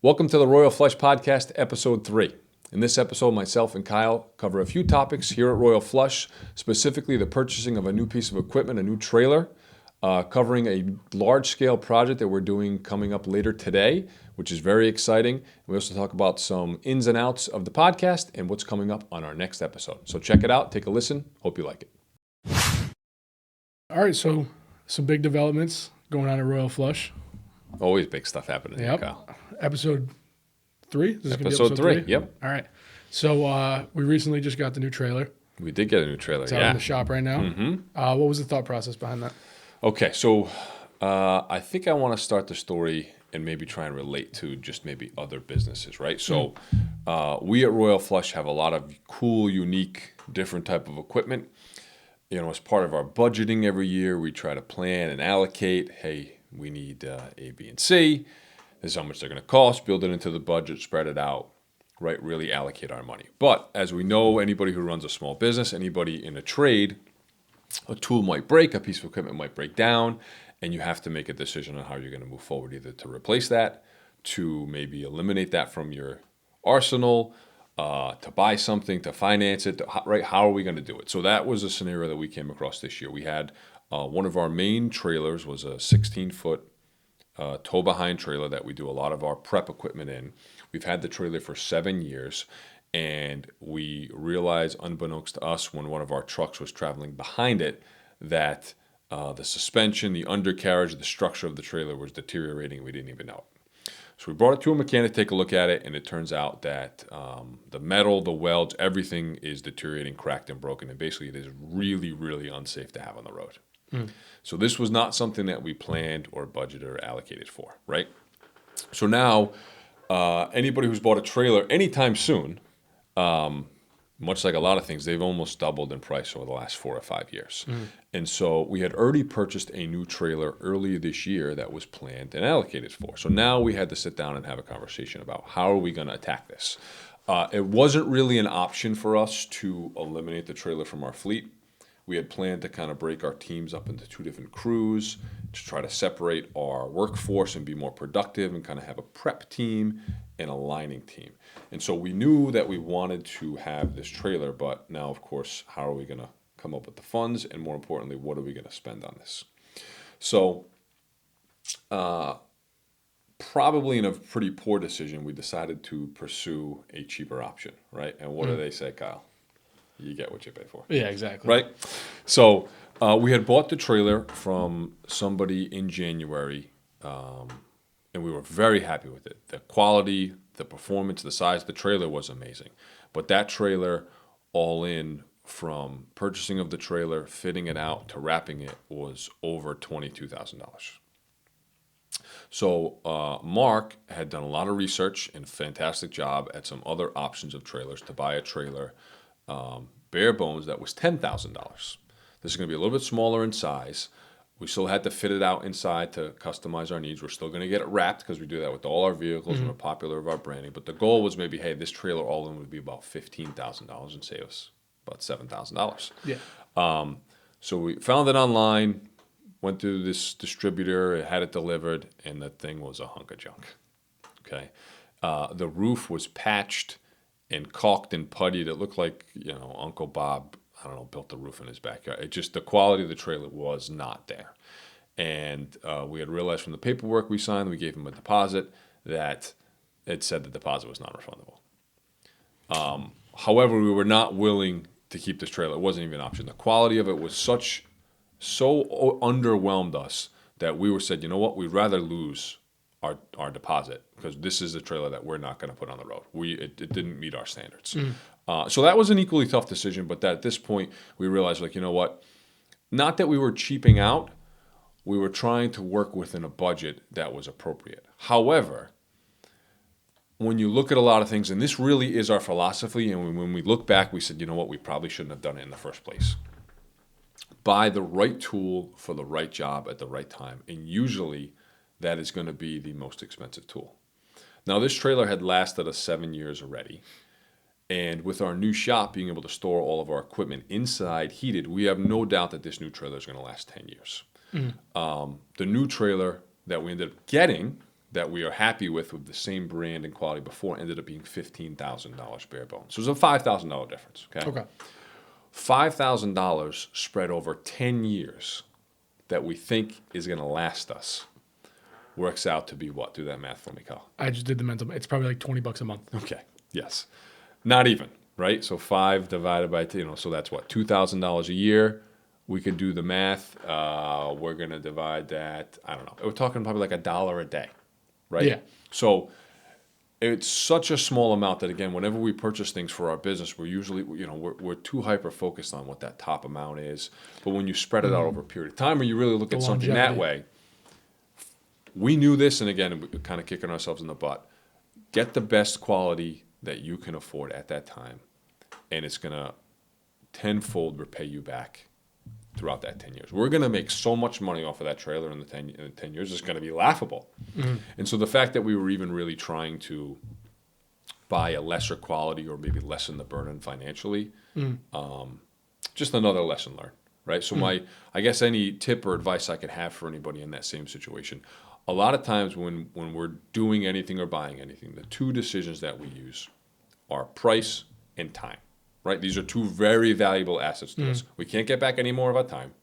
Welcome to the Royal Flush Podcast, Episode 3. In this episode, myself and Kyle cover a few topics here at Royal Flush, specifically the purchasing of a new piece of equipment, a new trailer, covering a large-scale project that we're doing coming up later today, which is very exciting. We also talk about some ins and outs of the podcast and what's coming up on our next episode. So check it out, take a listen. Hope you like it. All right, so some big developments going on at Royal Flush. Always big stuff happening here, Kyle. Episode 3? This is gonna be Episode 3, yep. All right. So we recently just got the new trailer. We did get a new trailer, It's out in the shop right now. Mm-hmm. What was the thought process behind that? Okay, so I think I want to start the story and maybe try and relate to just maybe other businesses, right? So we at Royal Flush have a lot of cool, unique, different type of equipment. You know, as part of our budgeting every year, we try to plan and allocate, hey, we need A, B, and C. This is how much they're going to cost, build it into the budget, spread it out, right? Really allocate our money. But as we know, anybody who runs a small business, anybody in a trade, a tool might break, a piece of equipment might break down, and you have to make a decision on how you're going to move forward, either to replace that, to maybe eliminate that from your arsenal, to buy something, to finance it, right? How are we going to do it? So that was a scenario that we came across this year. We had one of our main trailers was a 16-foot tow-behind trailer that we do a lot of our prep equipment in. We've had the trailer for 7 years, and we realized, unbeknownst to us, when one of our trucks was traveling behind it, that the suspension, the undercarriage, the structure of the trailer was deteriorating. We didn't even know it. So we brought it to a mechanic to take a look at it, and it turns out that the metal, the welds, everything is deteriorating, cracked, and broken, and basically it is really, really unsafe to have on the road. So this was not something that we planned or budgeted or allocated for, right? So now, anybody who's bought a trailer anytime soon, much like a lot of things, they've almost doubled in price over the last 4 or 5 years. And so we had already purchased a new trailer earlier this year that was planned and allocated for. So now we had to sit down and have a conversation about how are we going to attack this. It wasn't really an option for us to eliminate the trailer from our fleet. We had planned to kind of break our teams up into 2 different crews to try to separate our workforce and be more productive and kind of have a prep team and a lining team. And so we knew that we wanted to have this trailer, but now, of course, how are we going to come up with the funds? And more importantly, what are we going to spend on this? So probably in a pretty poor decision, we decided to pursue a cheaper option, right? And what do they say, Kyle? You get what you pay for. Yeah, exactly. Right? So we had bought the trailer from somebody in January, and we were very happy with it. The quality, the performance, the size of the trailer was amazing. But that trailer, all in, from purchasing of the trailer, fitting it out, to wrapping it, was over $22,000. So Mark had done a lot of research and a fantastic job at some other options of trailers to buy a trailer bare bones that was $10,000. This is going to be a little bit smaller in size. We still had to fit it out inside to customize our needs. We're still going to get it wrapped because we do that with all our vehicles and we're popular with our branding. But the goal was maybe, hey, this trailer all in would be about $15,000 and save us about $7,000. Yeah. So we found it online, went to this distributor, had it delivered, and the thing was a hunk of junk. Okay, the roof was patched and caulked and puttied. It looked like, Uncle Bob, built the roof in his backyard. It just, the quality of the trailer was not there. And we had realized from the paperwork we signed, we gave him a deposit, that it said the deposit was non-refundable. However, we were not willing to keep this trailer. It wasn't even an option. The quality of it was so underwhelmed us that we said, you know what, we'd rather lose our deposit, because this is the trailer that we're not going to put on the road. It didn't meet our standards. So that was an equally tough decision, but that at this point we realized, you know what, not that we were cheaping out, we were trying to work within a budget that was appropriate. However, when you look at a lot of things, and this really is our philosophy, and when we look back, we said, you know what, we probably shouldn't have done it in the first place. Buy the right tool for the right job at the right time, and usually that is going to be the most expensive tool. Now, this trailer had lasted us 7 years already. And with our new shop being able to store all of our equipment inside heated, we have no doubt that this new trailer is going to last 10 years. The new trailer that we ended up getting that we are happy with the same brand and quality before ended up being $15,000 bare bones. So there's a $5,000 difference. Okay. $5,000 spread over 10 years that we think is going to last us works out to be what? Do that math for me, Kyle. I just did the mental. It's probably like $20 a month. Okay. Yes. Not even, right? So 5 divided by, so that's what? $2,000 a year. We could do the math. We're going to divide that, I don't know. We're talking probably like $1 a day, right? Yeah. So it's such a small amount that, again, whenever we purchase things for our business, we're usually, we're too hyper-focused on what that top amount is. But when you spread it out over a period of time, or you really look at something that way, we knew this, and again, we're kind of kicking ourselves in the butt. Get the best quality that you can afford at that time, and it's going to tenfold repay you back throughout that 10 years. We're going to make so much money off of that trailer in the 10 years. It's going to be laughable. And so the fact that we were even really trying to buy a lesser quality or maybe lessen the burden financially, just another lesson learned, right? So I guess any tip or advice I could have for anybody in that same situation, a lot of times when we're doing anything or buying anything, the two decisions that we use are price and time. Right? These are two very valuable assets to us. We can't get back any more of our time.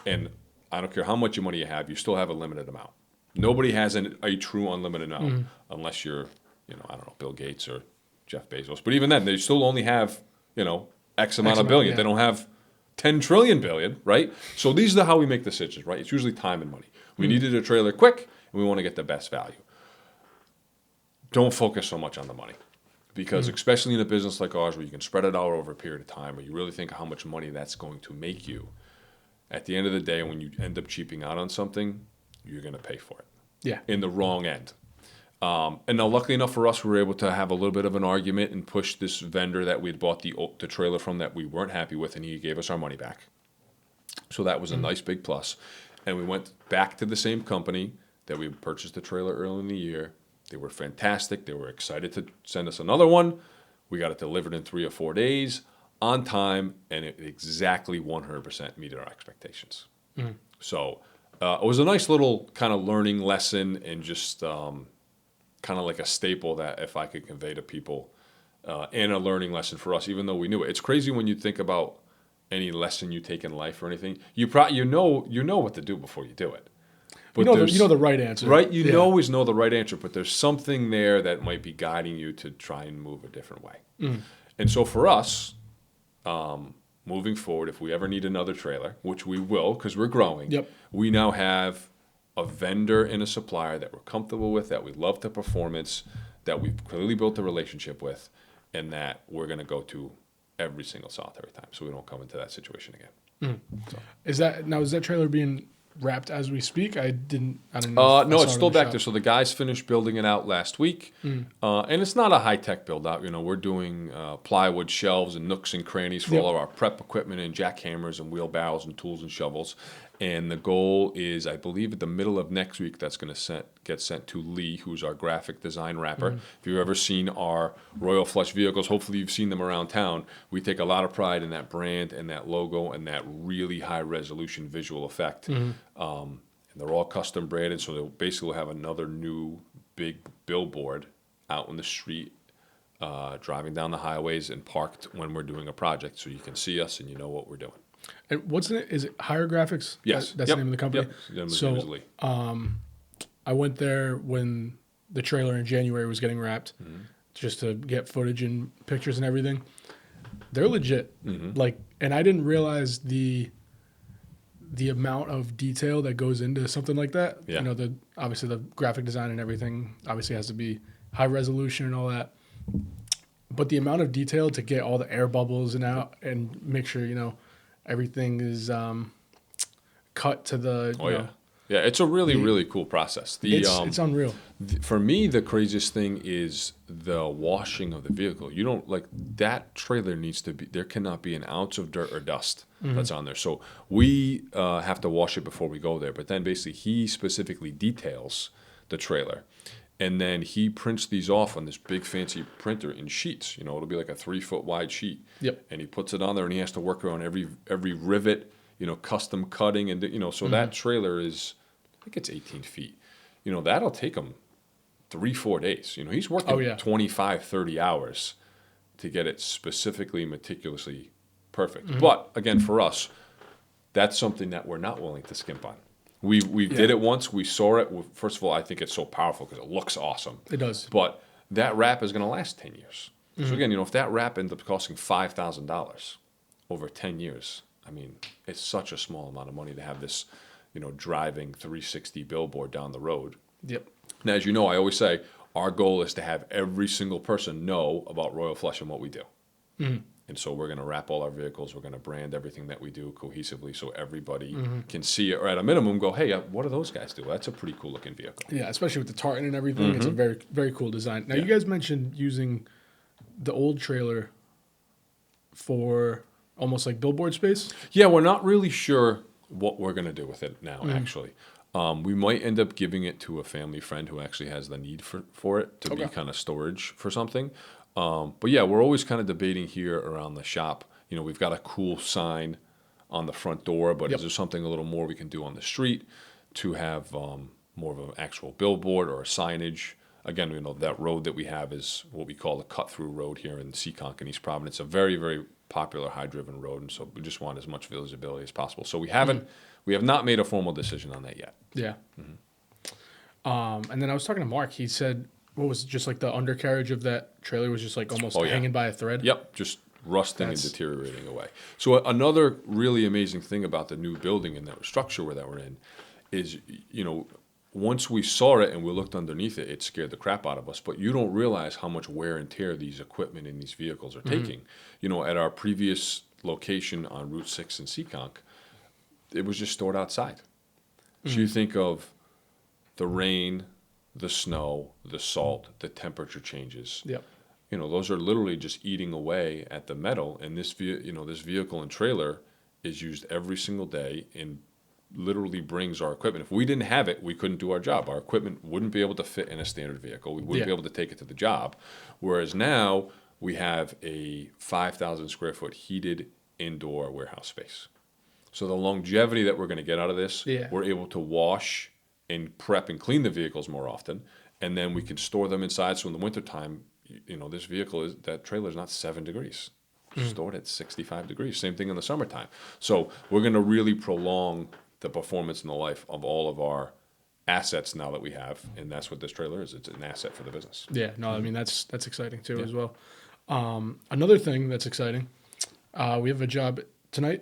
And I don't care how much money you have, you still have a limited amount. Nobody has a true unlimited amount unless you're, I don't know, Bill Gates or Jeff Bezos. But even then, they still only have, X amount of billion. Yeah. They don't have 10 trillion billion, right? So these are how we make decisions, right? It's usually time and money. We needed a trailer quick, and we want to get the best value. Don't focus so much on the money. Because especially in a business like ours where you can spread it out over a period of time, where you really think of how much money that's going to make you, at the end of the day, when you end up cheaping out on something, you're going to pay for it. Yeah. In the wrong end. And now, luckily enough for us, we were able to have a little bit of an argument and push this vendor that we had bought the trailer from that we weren't happy with, and he gave us our money back. So that was a nice big plus. And we went back to the same company that we purchased the trailer early in the year. They were fantastic. They were excited to send us another one. We got it delivered in 3 or 4 days on time, and it exactly 100% met our expectations. So it was a nice little kind of learning lesson and just kind of like a staple that if I could convey to people and a learning lesson for us, even though we knew it. It's crazy when you think about any lesson you take in life or anything. You know what to do before you do it. But you know the right answer. Right? You always know the right answer, but there's something there that might be guiding you to try and move a different way. And so for us, moving forward, if we ever need another trailer, which we will because we're growing, we now have a vendor and a supplier that we're comfortable with, that we love the performance, that we've clearly built a relationship with, and that we're going to go to every single solitary time so we don't come into that situation again. So. Is that trailer being wrapped as we speak? I didn't know. No, it's still back there. So the guys finished building it out last week, and it's not a high-tech build-out. We're doing plywood shelves and nooks and crannies for all of our prep equipment and jackhammers and wheelbarrows and tools and shovels. And the goal is, I believe, at the middle of next week, that's going to get sent to Lee, who's our graphic design wrapper. If you've ever seen our Royal Flush vehicles, hopefully you've seen them around town. We take a lot of pride in that brand and that logo and that really high-resolution visual effect. And they're all custom branded, so they'll basically have another new big billboard out in the street, driving down the highways and parked when we're doing a project, so you can see us and you know what we're doing. And what's in it? Is it Higher Graphics? Yes. That's the name of the company? Yep. So I went there when the trailer in January was getting wrapped just to get footage and pictures and everything. They're legit. And I didn't realize the amount of detail that goes into something like that. Yeah. Obviously the graphic design and everything obviously has to be high resolution and all that. But the amount of detail to get all the air bubbles and out and make sure, everything is cut to the. Yeah, it's a really cool process. It's unreal. For me, the craziest thing is the washing of the vehicle. You don't that trailer needs to be. There cannot be an ounce of dirt or dust that's on there. So we have to wash it before we go there. But then basically, he specifically details the trailer. And then he prints these off on this big fancy printer in sheets. It'll be like a 3-foot wide sheet. Yep. And he puts it on there, and he has to work around every rivet, custom cutting, and so that trailer is, I think it's 18 feet. That'll take him 3-4 days. You know, he's working 25, 30 hours to get it specifically, meticulously perfect. But again, for us, that's something that we're not willing to skimp on. We did it once. We saw it. First of all, I think it's so powerful because it looks awesome. It does. But that wrap is going to last 10 years. So again, you know, if that wrap ends up costing $5,000 over 10 years, I mean, it's such a small amount of money to have this, you know, driving 360 billboard down the road. Yep. Now, as you know, I always say our goal is to have every single person know about Royal Flush and what we do. And so we're going to wrap all our vehicles. We're going to brand everything that we do cohesively so everybody can see it, or at a minimum go, hey, what do those guys do? That's a pretty cool looking vehicle. Yeah, especially with the tartan and everything. It's a very, very cool design. Now, you guys mentioned using the old trailer for almost like billboard space. Yeah, we're not really sure what we're going to do with it now, actually. We might end up giving it to a family friend who actually has the need for it to be kind of storage for something. But yeah, we're always kind of debating here around the shop. You know, we've got a cool sign on the front door, but is there something a little more we can do on the street to have more of an actual billboard or a signage? Again, you know, that road that we have is what we call the cut-through road here in Seekonk and East Providence. A very, very popular high-driven road, and so we just want as much visibility as possible. So we have not made a formal decision on that yet. Yeah. And then I was talking to Mark. He said, what was it, just like the undercarriage of that trailer was just like almost hanging by a thread? Yep, just rusting and deteriorating away. So another really amazing thing about the new building and that structure that we're in is, you know, once we saw it and we looked underneath it, it scared the crap out of us. But you don't realize how much wear and tear these equipment and these vehicles are taking. You know, at our previous location on Route 6 in Seekonk, it was just stored outside. So you think of the rain, the snow, the salt, the temperature changes. Yep. You know, those are literally just eating away at the metal. And this vehicle and trailer is used every single day and literally brings our equipment. If we didn't have it, we couldn't do our job. Our equipment wouldn't be able to fit in a standard vehicle. We wouldn't be able to take it to the job. Whereas now we have a 5,000 square foot heated indoor warehouse space. So the longevity that we're going to get out of this, we're able to wash and prep and clean the vehicles more often, and then we can store them inside. So in the wintertime, you know, that trailer is not 7 degrees. It's stored at 65 degrees. Same thing in the summertime. So we're going to really prolong the performance and the life of all of our assets now that we have, and that's what this trailer is. It's an asset for the business. Yeah, no, I mean, that's exciting too as well. Another thing that's exciting, we have a job tonight.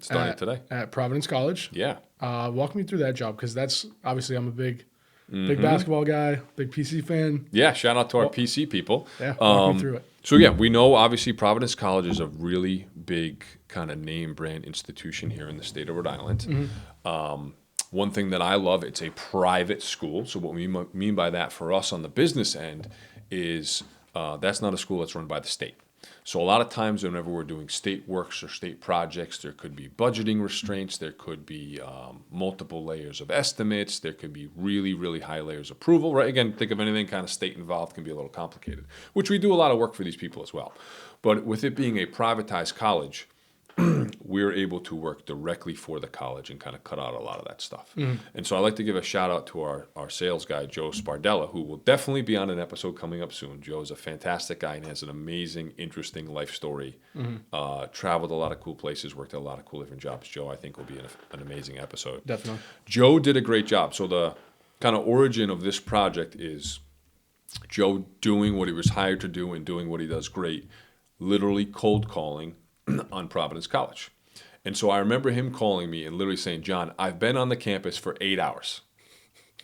Started today at Providence College. Yeah. Walk me through that job, because that's obviously I'm a big basketball guy, big PC fan. Yeah, shout out to our PC people. Yeah, walk me through it. So yeah, we know obviously Providence College is a really big kind of name brand institution here in the state of Rhode Island. One thing that I love, it's a private school. So what we mean by that for us on the business end is that's not a school that's run by the state. So a lot of times whenever we're doing state works or state projects, there could be budgeting restraints, there could be multiple layers of estimates, there could be really, really high layers of approval, right? Again, think of anything kind of state involved can be a little complicated, which we do a lot of work for these people as well. But with it being a privatized college, we're able to work directly for the college and kind of cut out a lot of that stuff. And so I'd like to give a shout out to our sales guy, Joe Spardella, who will definitely be on an episode coming up soon. Joe is a fantastic guy and has an amazing, interesting life story. Traveled a lot of cool places, worked at a lot of cool different jobs. Joe, I think, will be an amazing episode. Definitely. Joe did a great job. So the kind of origin of this project is Joe doing what he was hired to do and doing what he does great, literally cold calling on Providence College. And so I remember him calling me and literally saying, John, I've been on the campus for 8 hours.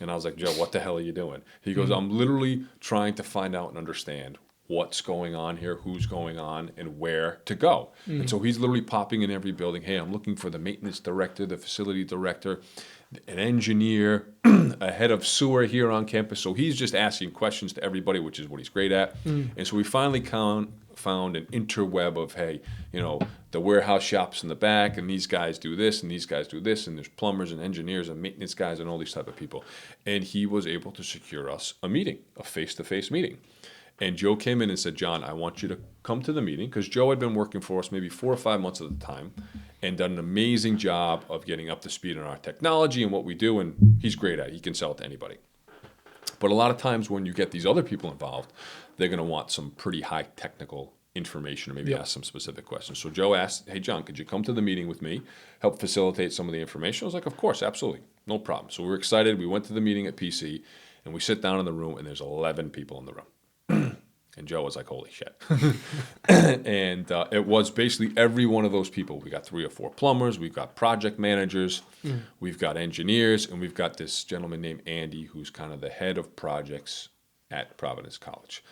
And I was like, Joe, what the hell are you doing? He goes, I'm literally trying to find out and understand what's going on here, who's going on, and where to go. And so he's literally popping in every building. Hey, I'm looking for the maintenance director, the facility director, an engineer, a head of sewer here on campus. So he's just asking questions to everybody, which is what he's great at. And so we finally found an interweb of, hey, you know, the warehouse shops in the back, and these guys do this, and these guys do this, and there's plumbers and engineers and maintenance guys and all these type of people. And he was able to secure us a meeting, a face-to-face meeting. And Joe came in and said, John, I want you to come to the meeting, because Joe had been working for us maybe 4 or 5 months at the time and done an amazing job of getting up to speed on our technology and what we do, and he's great at it. He can sell it to anybody. But a lot of times when you get these other people involved, they're going to want some pretty high technical information or maybe ask some specific questions. So Joe asked, hey, John, could you come to the meeting with me, help facilitate some of the information? I was like, of course, absolutely, no problem. So we were excited. We went to the meeting at PC, and we sit down in the room, and there's 11 people in the room. And Joe was like, holy shit. And it was basically every one of those people. We got 3 or 4 plumbers. We've got project managers. We've got engineers. And we've got this gentleman named Andy, who's kind of the head of projects at Providence College.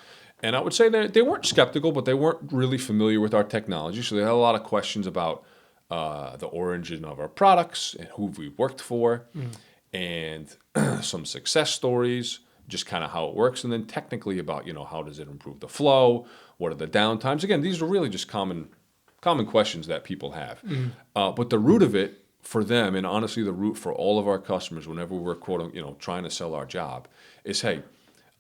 And I would say that they weren't skeptical, but they weren't really familiar with our technology. So they had a lot of questions about the origin of our products and who we worked for and some success stories, just kind of how it works, and then technically about, how does it improve the flow? What are the downtimes? Again, these are really just common questions that people have. But the root of it for them, and honestly the root for all of our customers whenever we're trying to sell our job is, hey,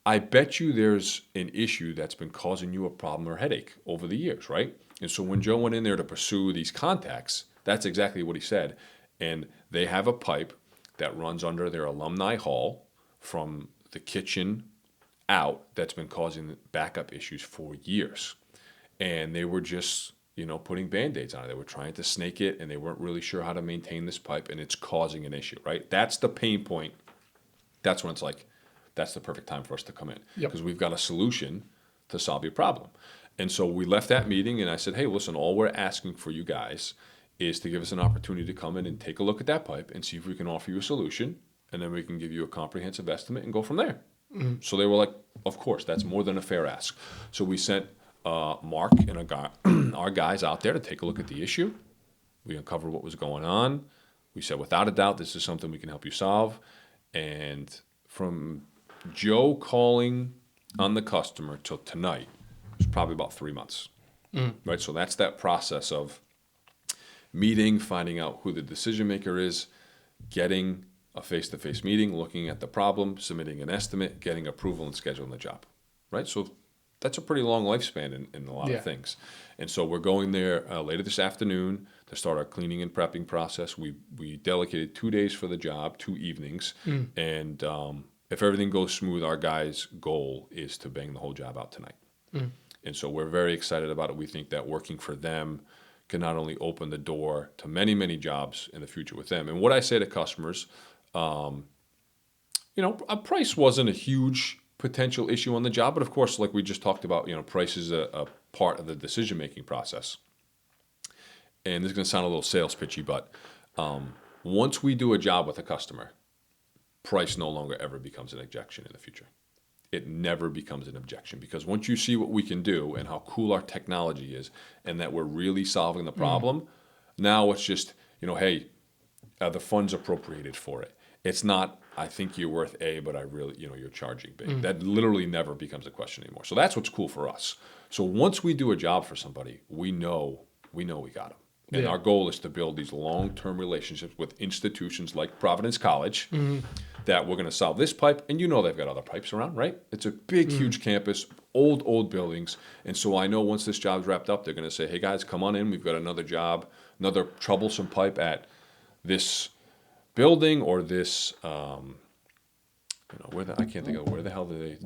I bet you there's an issue that's been causing you a problem or headache over the years, right? And so when Joe went in there to pursue these contacts, that's exactly what he said. And they have a pipe that runs under their Alumni Hall from the kitchen out that's been causing backup issues for years. And they were just, putting Band-Aids on it. They were trying to snake it, and they weren't really sure how to maintain this pipe, and it's causing an issue, right? That's the pain point. That's when it's like, that's the perfect time for us to come in. Because we've got a solution to solve your problem. And so we left that meeting, and I said, hey, listen, all we're asking for you guys is to give us an opportunity to come in and take a look at that pipe and see if we can offer you a solution. And then we can give you a comprehensive estimate and go from there. So they were like, of course, that's more than a fair ask. So we sent Mark and our guys out there to take a look at the issue. We uncovered what was going on. We said, without a doubt, this is something we can help you solve. And from Joe calling on the customer till tonight, it was probably about 3 months. Right? So that's that process of meeting, finding out who the decision maker is, getting a face-to-face meeting, looking at the problem, submitting an estimate, getting approval, and scheduling the job, right? So that's a pretty long lifespan in a lot of things. And so we're going there later this afternoon to start our cleaning and prepping process. We dedicated 2 days for the job, 2 evenings. And if everything goes smooth, our guys' goal is to bang the whole job out tonight. And so we're very excited about it. We think that working for them can not only open the door to many, many jobs in the future with them. And what I say to customers, a price wasn't a huge potential issue on the job, but of course, like we just talked about, price is a part of the decision-making process. And this is going to sound a little sales pitchy, but once we do a job with a customer, price no longer ever becomes an objection in the future. It never becomes an objection, because once you see what we can do and how cool our technology is and that we're really solving the problem, now it's just, hey, the funds appropriated for it. It's not, I think you're worth A, but I really, you're charging B. That literally never becomes a question anymore. So that's what's cool for us. So once we do a job for somebody, we know we got them. And our goal is to build these long-term relationships with institutions like Providence College that we're going to solve this pipe. And they've got other pipes around, right? It's a big, huge campus, old buildings. And so I know once this job's wrapped up, they're going to say, hey, guys, come on in. We've got another job, another troublesome pipe at this building or this, I can't think of where the hell this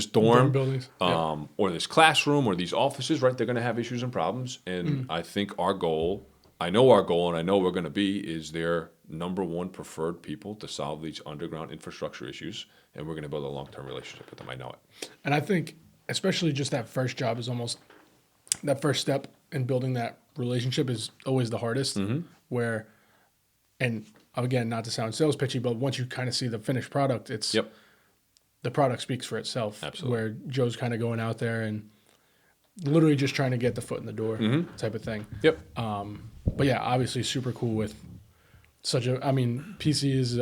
dorm buildings, or this classroom or these offices, right? They're going to have issues and problems. And I think I know our goal, and I know we're going to be, is their number one preferred people to solve these underground infrastructure issues. And we're going to build a long-term relationship with them. I know it. And I think especially just that first job is almost, that first step in building that relationship is always the hardest, where, and again, not to sound sales pitchy, but once you kind of see the finished product, it's the product speaks for itself. Absolutely. Where Joe's kind of going out there and literally just trying to get the foot in the door type of thing. But yeah, obviously super cool with PC is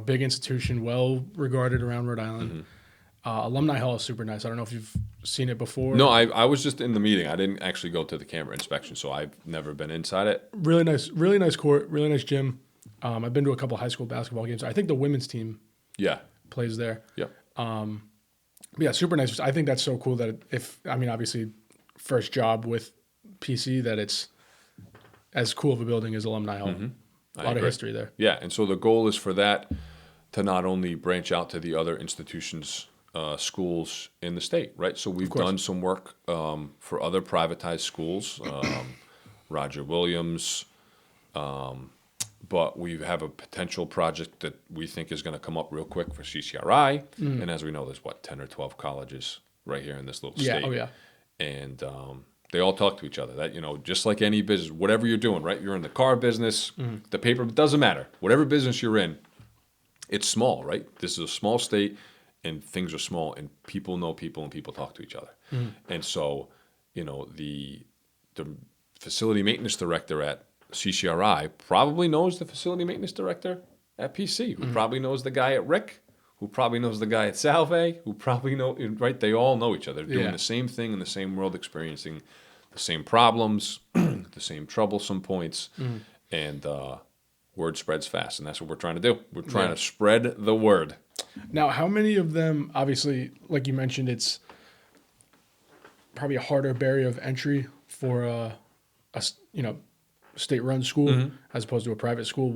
big institution, well regarded around Rhode Island. Alumni Hall is super nice. I don't know if you've seen it before. No, I was just in the meeting. I didn't actually go to the camera inspection, so I've never been inside it. Really nice court, really nice gym. I've been to a couple high school basketball games. I think the women's team plays there. Yeah, super nice. I think that's so cool that obviously first job with PC, that it's as cool of a building as Alumni Hall. A lot of history there. Yeah, and so the goal is for that to not only branch out to the other institutions, schools in the state, right? So we've done some work for other privatized schools, Roger Williams, but we have a potential project that we think is going to come up real quick for CCRI. And as we know, there's 10 or 12 colleges right here in this little state. Oh, yeah. And they all talk to each other. That, just like any business, whatever you're doing, right? You're in the car business, the paper, it doesn't matter. Whatever business you're in, it's small, right? This is a small state, and things are small, and people know people, and people talk to each other. And so, the facility maintenance director at CCRI probably knows the facility maintenance director at PC, who probably knows the guy at Rick, who probably knows the guy at Salve, who probably know, right? They all know each other. They're doing the same thing in the same world, experiencing the same problems, the same troublesome points, and word spreads fast, and that's what we're trying to do. We're trying to spread the word. Now, how many of them, obviously, like you mentioned, it's probably a harder barrier of entry for a state-run school as opposed to a private school.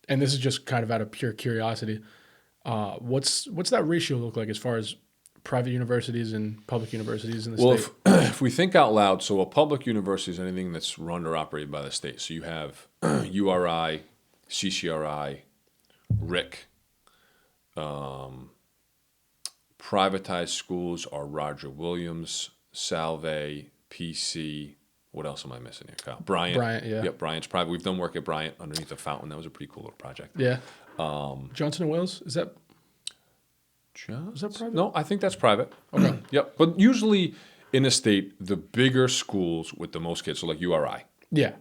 And this is just kind of out of pure curiosity, what's that ratio look like as far as private universities and public universities in the state? Well, if we think out loud, so a public university is anything that's run or operated by the state. So you have URI, CCRI, RIC. Privatized schools are Roger Williams, Salve, PC. What else am I missing here, Kyle? Bryant, yeah. Yep, Bryant's private. We've done work at Bryant underneath the fountain. That was a pretty cool little project. Yeah. Johnson & Wales, is that private? No, I think that's private. Okay. Yep. But usually in a state, the bigger schools with the most kids, so like URI. Yeah.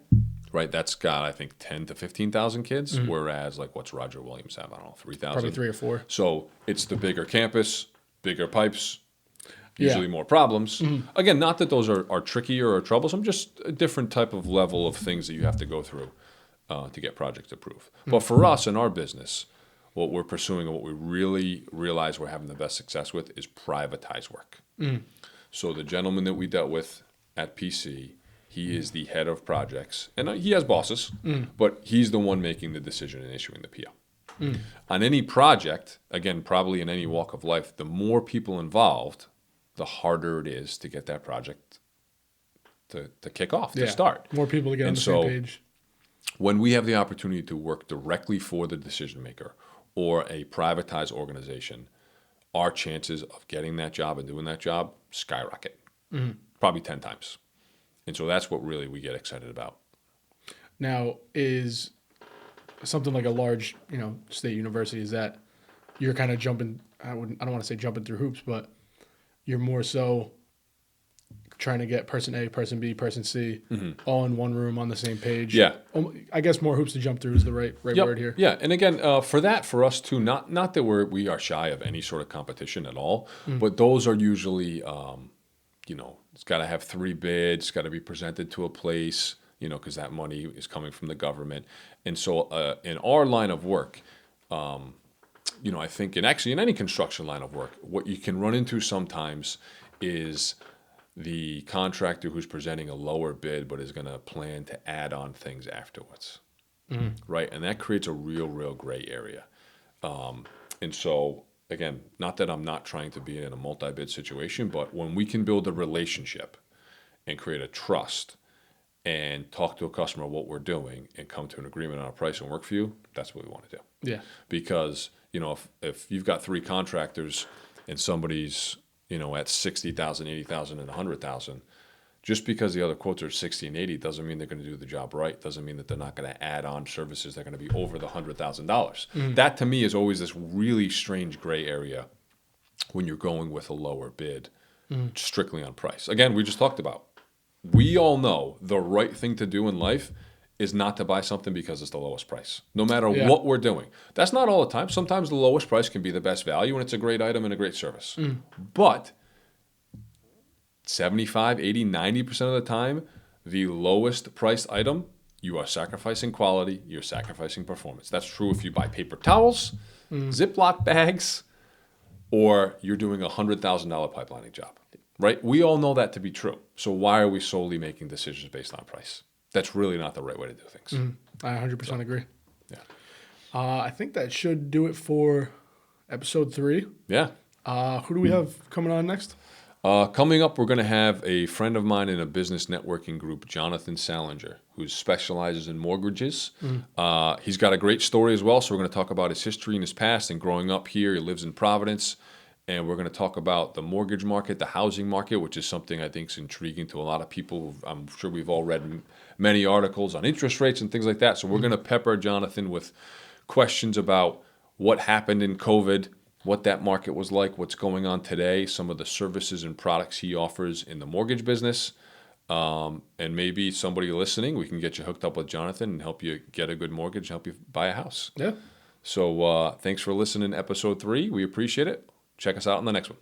Right, that's got, I think, 10 to 15,000 kids, whereas, like, what's Roger Williams have? I don't know, 3,000? Probably 3 or 4. So it's the bigger campus, bigger pipes, usually more problems. Again, not that those are trickier or troublesome, just a different type of level of things that you have to go through to get projects approved. But for us in our business, what we're pursuing and what we really realize we're having the best success with is privatized work. So the gentleman that we dealt with at PC, he is the head of projects, and he has bosses, but he's the one making the decision and issuing the PO. On any project, again, probably in any walk of life, the more people involved, the harder it is to get that project to kick off, to start. More people to get on the same page. When we have the opportunity to work directly for the decision maker or a privatized organization, our chances of getting that job and doing that job skyrocket, probably 10 times. And so that's what really we get excited about. Now, is something like a large, state university, is that you're kind of jumping, I don't want to say jumping through hoops, but you're more so trying to get person A, person B, person C all in one room on the same page. Yeah. I guess more hoops to jump through is the right word here. Yeah. And again, for us too, not that we are shy of any sort of competition at all, but those are usually, it's got to have 3 bids, it's got to be presented to a place, because that money is coming from the government. And so in our line of work, I think, and actually in any construction line of work, what you can run into sometimes is the contractor who's presenting a lower bid but is going to plan to add on things afterwards, right? And that creates a real gray area. And so, again, not that I'm not trying to be in a multi-bid situation, but when we can build a relationship and create a trust and talk to a customer what we're doing and come to an agreement on a price and work for you, that's what we want to do. Yeah. Because, if you've got 3 contractors and somebody's, at 60,000, 80,000, and 100,000, just because the other quotes are 60 and 80 doesn't mean they're going to do the job right. Doesn't mean that they're not going to add on services that are going to be over the $100,000. That to me is always this really strange gray area when you're going with a lower bid, strictly on price. Again, we just talked about, we all know the right thing to do in life is not to buy something because it's the lowest price, no matter what we're doing. That's not all the time. Sometimes the lowest price can be the best value, and it's a great item and a great service. But 75, 80, 90% of the time, the lowest priced item, you are sacrificing quality, you're sacrificing performance. That's true if you buy paper towels, Ziploc bags, or you're doing a $100,000 pipelining job, right? We all know that to be true. So why are we solely making decisions based on price? That's really not the right way to do things. I 100% agree. Yeah. I think that should do it for episode 3. Yeah. Who do we have coming on next? Coming up, we're going to have a friend of mine in a business networking group, Jonathan Salinger, who specializes in mortgages. He's got a great story as well, so we're going to talk about his history and his past and growing up here. He lives in Providence, and we're going to talk about the mortgage market, the housing market, which is something I think is intriguing to a lot of people. I'm sure we've all read many articles on interest rates and things like that, so we're going to pepper Jonathan with questions about what happened in COVID, what that market was like, what's going on today, some of the services and products he offers in the mortgage business. And maybe somebody listening, we can get you hooked up with Jonathan and help you get a good mortgage, help you buy a house. Yeah. So thanks for listening to episode 3. We appreciate it. Check us out on the next one.